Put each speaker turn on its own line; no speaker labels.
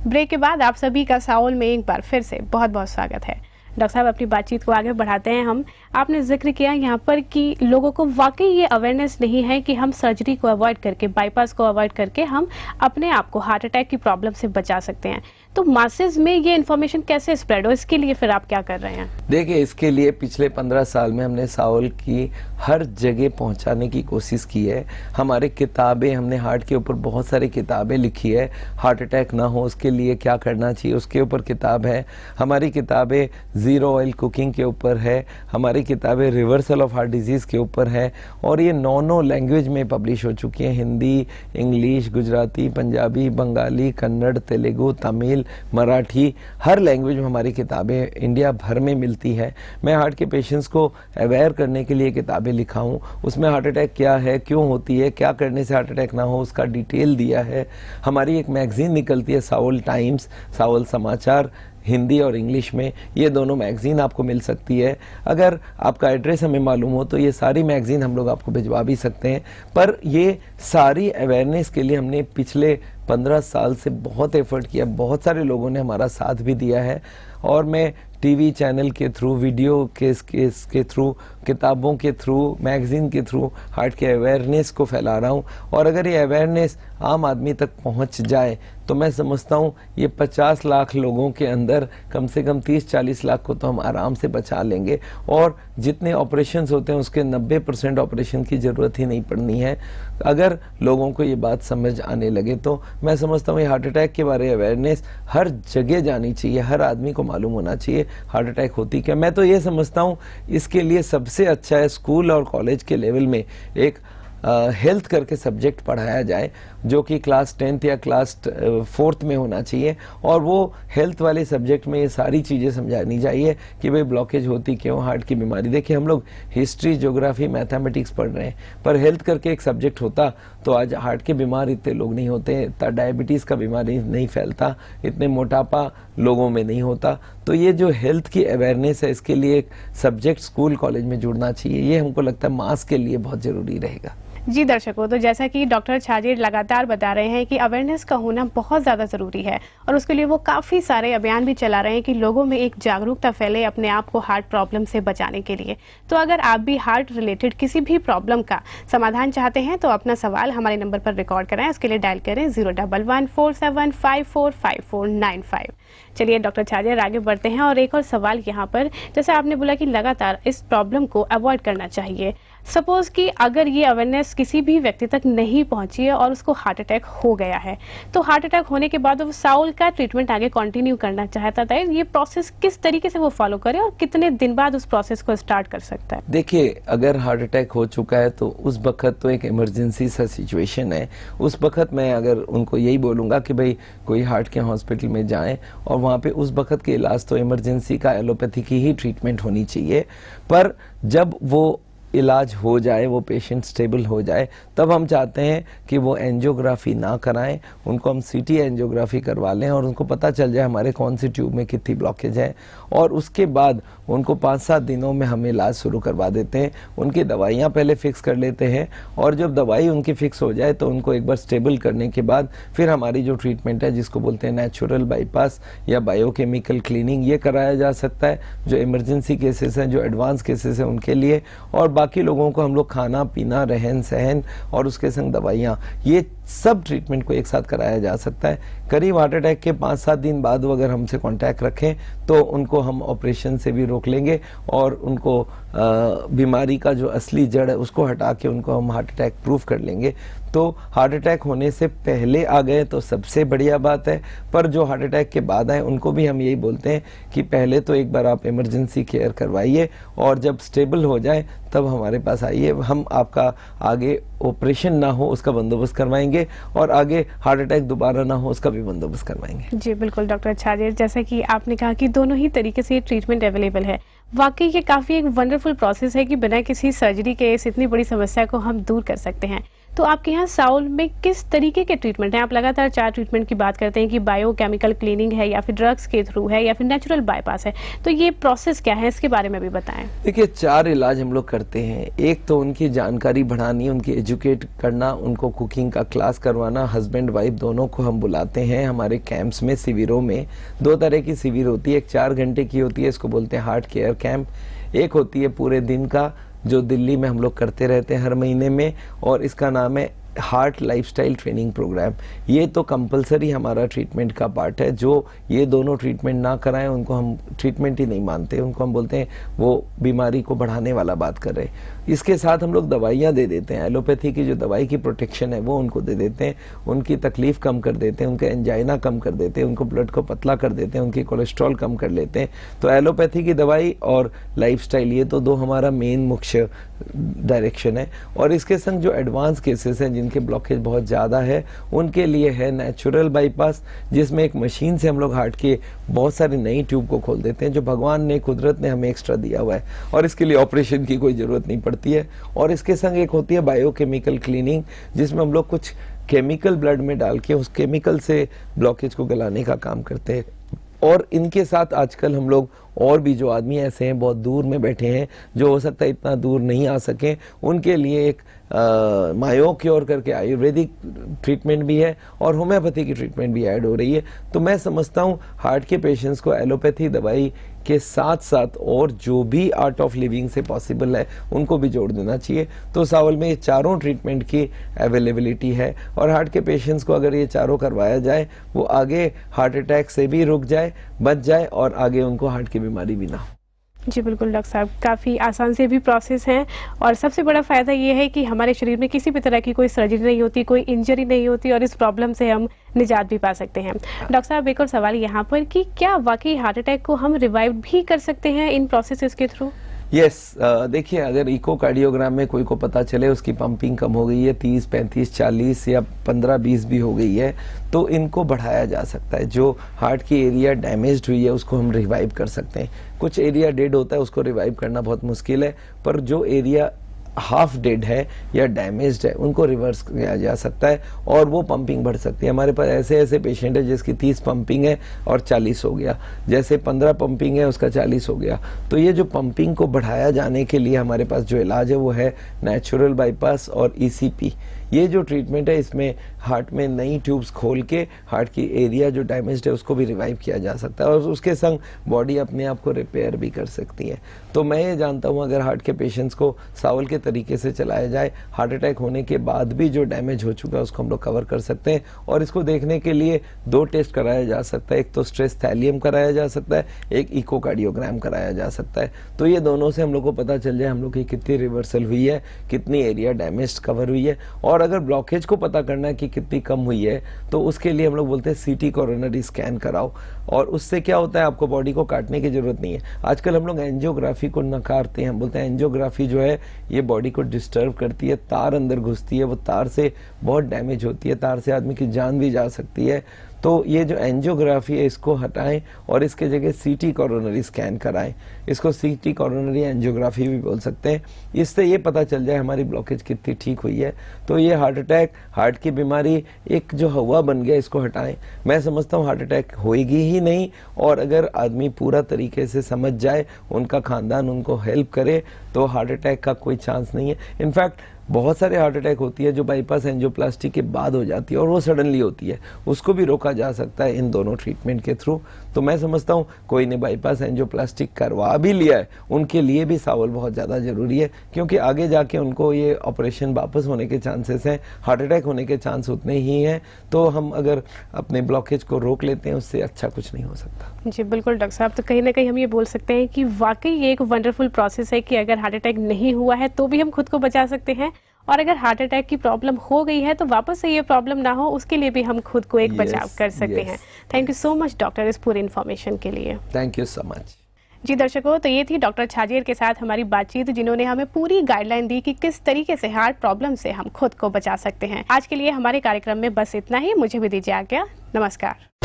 Break के बाद आप सभी का साउल में एक बार फिर से बहुत बहुत स्वागत है। डॉक्टर साहब, अपनी बातचीत को आगे बढ़ाते हैं हम। आपने जिक्र किया यहाँ पर कि लोगों को वाकई ये अवेयरनेस नहीं है कि हम सर्जरी को अवॉइड करके, बाईपास को अवॉइड करके हम अपने आप को हार्ट अटैक की प्रॉब्लम से बचा सकते हैं। तो मासेस में ये इन्फॉर्मेशन कैसे स्प्रेड हो, इसके लिए फिर आप क्या कर रहे हैं?
देखिए, इसके लिए पिछले 15 साल में हमने साउल की हर जगह पहुंचाने की कोशिश की है। हमारे किताबें, हमने हार्ट के ऊपर बहुत सारी किताबें लिखी है। हार्ट अटैक ना हो उसके लिए क्या करना चाहिए उसके ऊपर किताब है। हमारी किताबें ज़ीरो ऑयल कुकिंग के ऊपर है। हमारी किताबें रिवर्सल ऑफ हार्ट डिजीज़ के ऊपर है और ये 9 लैंग्वेज में पब्लिश हो चुकी हैं। हिंदी, इंग्लिश, गुजराती, पंजाबी, बंगाली, कन्नड़, तेलुगु, तमिल, मराठी, हर लैंग्वेज में हमारी किताबें इंडिया भर में मिलती है। मैं हार्ट के पेशेंट्स को अवेयर करने के लिए किताबें लिखा हूँ। उसमें हार्ट अटैक क्या है, क्यों होती है, क्या करने से हार्ट अटैक ना हो उसका डिटेल दिया है। हमारी एक मैगजीन निकलती है साउल टाइम्स, साउल समाचार, हिंदी और इंग्लिश में। ये दोनों मैगजीन आपको मिल सकती है। अगर आपका एड्रेस हमें मालूम हो तो ये सारी मैगजीन हम लोग आपको भिजवा भी सकते हैं। पर ये सारी अवेयरनेस के लिए हमने पिछले 15 साल से बहुत एफर्ट किया। बहुत सारे लोगों ने हमारा साथ भी दिया है और मैं टीवी चैनल के थ्रू, वीडियो के थ्रू, किताबों के थ्रू, मैगजीन के थ्रू हार्ट के अवेयरनेस को फैला रहा हूँ। और अगर ये अवेयरनेस आम आदमी तक पहुँच जाए तो मैं समझता हूँ ये 50 लाख लोगों के अंदर कम से कम 30-40 लाख को तो हम आराम से बचा लेंगे। और जितने ऑपरेशंस होते हैं उसके 90% ऑपरेशन की ज़रूरत ही नहीं पड़नी है अगर लोगों को ये बात समझ आने लगे। तो मैं समझता हूँ ये हार्ट अटैक के बारे में अवेयरनेस हर जगह जानी चाहिए, हर आदमी को मालूम होना चाहिए हार्ट अटैक होती क्या। मैं तो ये समझता हूँ इसके लिए सबसे अच्छा है स्कूल और कॉलेज के लेवल में एक हेल्थ करके सब्जेक्ट पढ़ाया जाए जो कि क्लास 10th या क्लास 4th में होना चाहिए। और वो हेल्थ वाले सब्जेक्ट में ये सारी चीज़ें समझानी चाहिए कि भाई ब्लॉकेज होती क्यों, हार्ट की बीमारी। देखिए, हम लोग हिस्ट्री, ज्योग्राफी, मैथमेटिक्स पढ़ रहे हैं पर हेल्थ करके एक सब्जेक्ट होता तो आज हार्ट के बीमार इतने लोग नहीं होते, इतना डायबिटीज़ का बीमारी नहीं फैलता, इतने मोटापा लोगों में नहीं होता। तो ये जो हेल्थ की अवेयरनेस है इसके लिए एक सब्जेक्ट स्कूल कॉलेज में जुड़ना चाहिए। ये हमको लगता है मास के लिए बहुत ज़रूरी रहेगा।
जी दर्शकों, तो जैसा कि डॉक्टर छाजेड़ लगातार बता रहे हैं कि अवेयरनेस का होना बहुत ज़्यादा ज़रूरी है और उसके लिए वो काफ़ी सारे अभियान भी चला रहे हैं कि लोगों में एक जागरूकता फैले अपने आप को हार्ट प्रॉब्लम से बचाने के लिए। तो अगर आप भी हार्ट रिलेटेड किसी भी प्रॉब्लम का समाधान चाहते हैं तो अपना सवाल हमारे नंबर पर रिकॉर्ड कराएं। उसके लिए डायल करें 01147545495। चलिए डॉक्टर छाजेड़, आगे बढ़ते हैं और एक और सवाल यहाँ पर, जैसे आपने बोला कि लगातार इस प्रॉब्लम को अवॉइड करना चाहिए। सपोज कि अगर ये अवेयरनेस किसी भी व्यक्ति तक नहीं पहुंची है और उसको हार्ट अटैक हो गया है, तो हार्ट अटैक होने के बाद वो साउल का ट्रीटमेंट आगे कंटिन्यू करना चाहता था, ये प्रोसेस किस तरीके से वो फॉलो करे और कितने दिन बाद उस प्रोसेस को स्टार्ट कर सकता है?
देखिए, अगर हार्ट अटैक हो चुका है तो उस वक्त तो एक इमरजेंसी सा सिचुएशन है। उस वक्त मैं अगर उनको यही बोलूँगा कि भाई कोई हार्ट के हॉस्पिटल में जाएँ और वहाँ पे उस वक्त के इलाज तो इमरजेंसी का एलोपैथी की ही ट्रीटमेंट होनी चाहिए। पर जब वो इलाज हो जाए, वो पेशेंट स्टेबल हो जाए, तब हम चाहते हैं कि वो एंजियोग्राफी ना कराएं, उनको हम सीटी एंजियोग्राफी करवा लें और उनको पता चल जाए हमारे कौन सी ट्यूब में कितनी ब्लॉकेज है। और उसके बाद उनको 5-7 दिनों में हम इलाज शुरू करवा देते हैं। उनकी दवाइयाँ पहले फिक्स कर लेते हैं और जब दवाई उनकी फिक्स हो जाए तो उनको एक बार स्टेबल करने के बाद फिर हमारी जो ट्रीटमेंट है जिसको बोलते हैं नेचुरल बाईपास या बायोकेमिकल क्लीनिंग, ये कराया जा सकता है। जो इमरजेंसी केसेस हैं, जो एडवांस केसेस हैं उनके लिए, और बाकी लोगों को हम लोग खाना पीना, रहन सहन और उसके संग दवाइयाँ, ये सब ट्रीटमेंट को एक साथ कराया जा सकता है। करीब हार्ट अटैक के 5-7 दिन बाद वो अगर हमसे कांटेक्ट रखें तो उनको हम ऑपरेशन से भी रोक लेंगे और उनको बीमारी का जो असली जड़ है उसको हटा के उनको हम हार्ट अटैक प्रूफ कर लेंगे। तो हार्ट अटैक होने से पहले आ गए तो सबसे बढ़िया बात है, पर जो हार्ट अटैक के बाद आए उनको भी हम यही बोलते हैं कि पहले तो एक बार आप इमरजेंसी केयर करवाइए और जब स्टेबल हो जाए तब हमारे पास आइए। हम आपका आगे ऑपरेशन ना हो उसका बंदोबस्त करवाएंगे और आगे हार्ट अटैक दोबारा ना हो उसका भी बंदोबस्त करवाएंगे।
जी बिल्कुल डॉक्टर छाजेड़, जैसा कि आपने कहा कि दोनों ही तरीके से ट्रीटमेंट अवेलेबल है। वाकई ये काफ़ी एक वंडरफुल प्रोसेस है कि बिना किसी सर्जरी के इस इतनी बड़ी समस्या को हम दूर कर सकते हैं। तो आपके यहाँ साउल में किस तरीके के ट्रीटमेंट हैं? आप लगातार 4 ट्रीटमेंट की बात करते हैं कि बायोकेमिकल क्लीनिंग है या फिर ड्रग्स के थ्रू है या फिर नेचुरल बाईपास है, तो ये प्रोसेस क्या है, इसके बारे में भी बताएं।
देखिए 4 इलाज हम लोग करते हैं। एक तो उनकी जानकारी बढ़ानी, उनकी एजुकेट करना, उनको कुकिंग का क्लास करवाना। हस्बैंड वाइफ दोनों को हम बुलाते हैं हमारे कैंप्स में, शिविरों में। 2 तरह की शिविर होती है, एक 4 घंटे की होती है, इसको बोलते हैं हार्ट केयर कैंप। एक होती है पूरे दिन का, जो दिल्ली में हम लोग करते रहते हैं हर महीने में, और इसका नाम है हार्ट लाइफस्टाइल ट्रेनिंग प्रोग्राम। ये तो कंपलसरी हमारा ट्रीटमेंट का पार्ट है। जो ये दोनों ट्रीटमेंट ना कराएं उनको हम ट्रीटमेंट ही नहीं मानते, उनको हम बोलते हैं वो बीमारी को बढ़ाने वाला बात कर रहे हैं। इसके साथ हम लोग दवाइयाँ दे देते हैं, एलोपैथी की जो दवाई की प्रोटेक्शन है वो उनको दे देते हैं, उनकी तकलीफ कम कर देते हैं, उनके एंजाइना कम कर देते हैं, उनको ब्लड को पतला कर देते हैं, उनकी कोलेस्ट्रॉल कम कर लेते हैं। तो एलोपैथी की दवाई और लाइफस्टाइल, ये तो 2 हमारा मेन मुख्य डायरेक्शन है। और इसके संग जो एडवांस केसेस हैं जिनके ब्लॉकेज बहुत ज़्यादा है, उनके लिए है नेचुरल बाईपास, जिसमें एक मशीन से हम लोग हार्ट के बहुत सारी नई ट्यूब को खोल देते हैं, जो भगवान ने, कुदरत ने हमें एक्स्ट्रा दिया हुआ है, और इसके लिए ऑपरेशन की कोई ज़रूरत नहीं पड़ती है। और इसके संग एक होती है बायोकेमिकल क्लीनिंग, जिसमें हम लोग कुछ केमिकल ब्लड में डाल के उस केमिकल से ब्लॉकेज को गलाने का काम करते हैं। और इनके साथ आजकल हम लोग और भी जो आदमी ऐसे हैं बहुत दूर में बैठे हैं, जो हो सकता है इतना दूर नहीं आ सकें, उनके लिए एक मायो क्योर करके आयुर्वेदिक ट्रीटमेंट भी है और होम्योपैथी की ट्रीटमेंट भी ऐड हो रही है। तो मैं समझता हूँ हार्ट के पेशेंट्स को एलोपैथी दवाई के साथ साथ और जो भी आर्ट ऑफ लिविंग से पॉसिबल है उनको भी जोड़ देना चाहिए। तो सावल में ये चारों ट्रीटमेंट की अवेलेबिलिटी है, और हार्ट के पेशेंट्स को अगर ये चारों करवाया जाए, वो आगे हार्ट अटैक से भी रुक जाए, बच जाए, और आगे उनको हार्ट की बीमारी भी ना हो।
जी बिल्कुल डॉक्टर साहब, काफ़ी आसान से भी प्रोसेस हैं, और सबसे बड़ा फ़ायदा ये है कि हमारे शरीर में किसी भी तरह की कोई सर्जरी नहीं होती, कोई इंजरी नहीं होती, और इस प्रॉब्लम से हम निजात भी पा सकते हैं। डॉक्टर साहब, एक और सवाल यहाँ पर कि क्या वाकई हार्ट अटैक को हम रिवाइव भी कर सकते हैं इन प्रोसेसेस के थ्रू?
यस, देखिए अगर इकोकार्डियोग्राम में कोई को पता चले उसकी पंपिंग कम हो गई है, 30, 35, 40 या 15, 20 भी हो गई है, तो इनको बढ़ाया जा सकता है। जो हार्ट की एरिया डैमेज्ड हुई है उसको हम रिवाइव कर सकते हैं। कुछ एरिया डेड होता है, उसको रिवाइव करना बहुत मुश्किल है, पर जो एरिया हाफ डेड है या डैमेज्ड है उनको रिवर्स किया जा सकता है, और वो पंपिंग बढ़ सकती है। हमारे पास ऐसे ऐसे पेशेंट है जिसकी 30 पंपिंग है और 40 हो गया, जैसे 15 पंपिंग है उसका 40 हो गया। तो ये जो पंपिंग को बढ़ाया जाने के लिए हमारे पास जो इलाज है वो है नेचुरल बाईपास और ECP। ये जो ट्रीटमेंट है इसमें हार्ट में नई ट्यूब्स खोल के हार्ट की एरिया जो डैमेज्ड है उसको भी रिवाइव किया जा सकता है, और उसके संग बॉडी अपने आप को रिपेयर भी कर सकती है। तो मैं ये जानता हूँ अगर हार्ट के पेशेंट्स को सावल के तरीके से चलाया जाए, हार्ट अटैक होने के बाद भी जो डैमेज हो चुका है उसको हम लोग कवर कर सकते हैं। और इसको देखने के लिए 2 टेस्ट कराया जा सकता है, एक तो स्ट्रेस थैलियम कराया जा सकता है, एक इकोकार्डियोग्राम कराया जा सकता है। तो ये दोनों से हम लोग को पता चल जाए हम लोग की कितनी रिवर्सल हुई है, कितनी एरिया डैमेज कवर हुई है, और अगर ब्लॉकेज को पता करना है कि कितनी कम हुई है तो उसके लिए हम लोग बोलते हैं CT कोरोनरी स्कैन कराओ। और उससे क्या होता है, आपको बॉडी को काटने की जरूरत नहीं है। आजकल हम लोग एंजियोग्राफी को नकारते हैं, हम बोलते हैं एंजियोग्राफी जो है ये बॉडी को डिस्टर्ब करती है, तार अंदर घुसती है, वो तार से बहुत डैमेज होती है, तार से आदमी की जान भी जा सकती है। तो ये जो एंजियोग्राफी है इसको हटाएं और इसके जगह CT कोरोनरी स्कैन कराएं। इसको CT कोरोनरी एंजियोग्राफी भी बोल सकते हैं। इससे ये पता चल जाए हमारी ब्लॉकेज कितनी ठीक हुई है। तो ये हार्ट अटैक, हार्ट की बीमारी एक जो हवा बन गया, इसको हटाएं। मैं समझता हूँ हार्ट अटैक होएगी ही नहीं, और अगर आदमी पूरा तरीके से समझ जाए, उनका खानदान उनको हेल्प करे, तो हार्ट अटैक का कोई चांस नहीं है। इनफैक्ट बहुत सारे हार्ट अटैक होती है जो बाईपास एंजियोप्लास्टी के बाद हो जाती है और वो सडनली होती है, उसको भी रोका जा सकता है इन दोनों ट्रीटमेंट के थ्रू। तो मैं समझता हूँ कोई ने बाईपास एंजियोप्लास्टी करवा भी लिया है, उनके लिए भी सावल बहुत ज़्यादा ज़रूरी है, क्योंकि आगे जाके उनको ये ऑपरेशन वापस होने के चांसेस हैं, हार्ट अटैक होने के चांस उतने ही हैं। तो हम अगर अपने ब्लॉकेज को रोक लेते हैं उससे अच्छा कुछ नहीं हो सकता।
जी बिल्कुल डॉक्टर साहब, तो कहीं ना कहीं हम ये बोल सकते हैं कि वाकई ये एक वंडरफुल प्रोसेस है कि अगर हार्ट अटैक नहीं हुआ है तो भी हम खुद को बचा सकते हैं, और अगर हार्ट अटैक की प्रॉब्लम हो गई है तो वापस से ये प्रॉब्लम ना हो उसके लिए भी हम खुद को एक बचाव कर सकते हैं। Thank you so much doctor इस पूरी इन्फॉर्मेशन के लिए।
Thank you so much.
जी दर्शकों, तो ये थी डॉक्टर छाजेर के साथ हमारी बातचीत, जिन्होंने हमें पूरी गाइडलाइन दी कि किस तरीके से हार्ट प्रॉब्लम से हम खुद को बचा सकते हैं। आज के लिए हमारे कार्यक्रम में बस इतना ही। मुझे भी दीजिए आज्ञा। नमस्कार।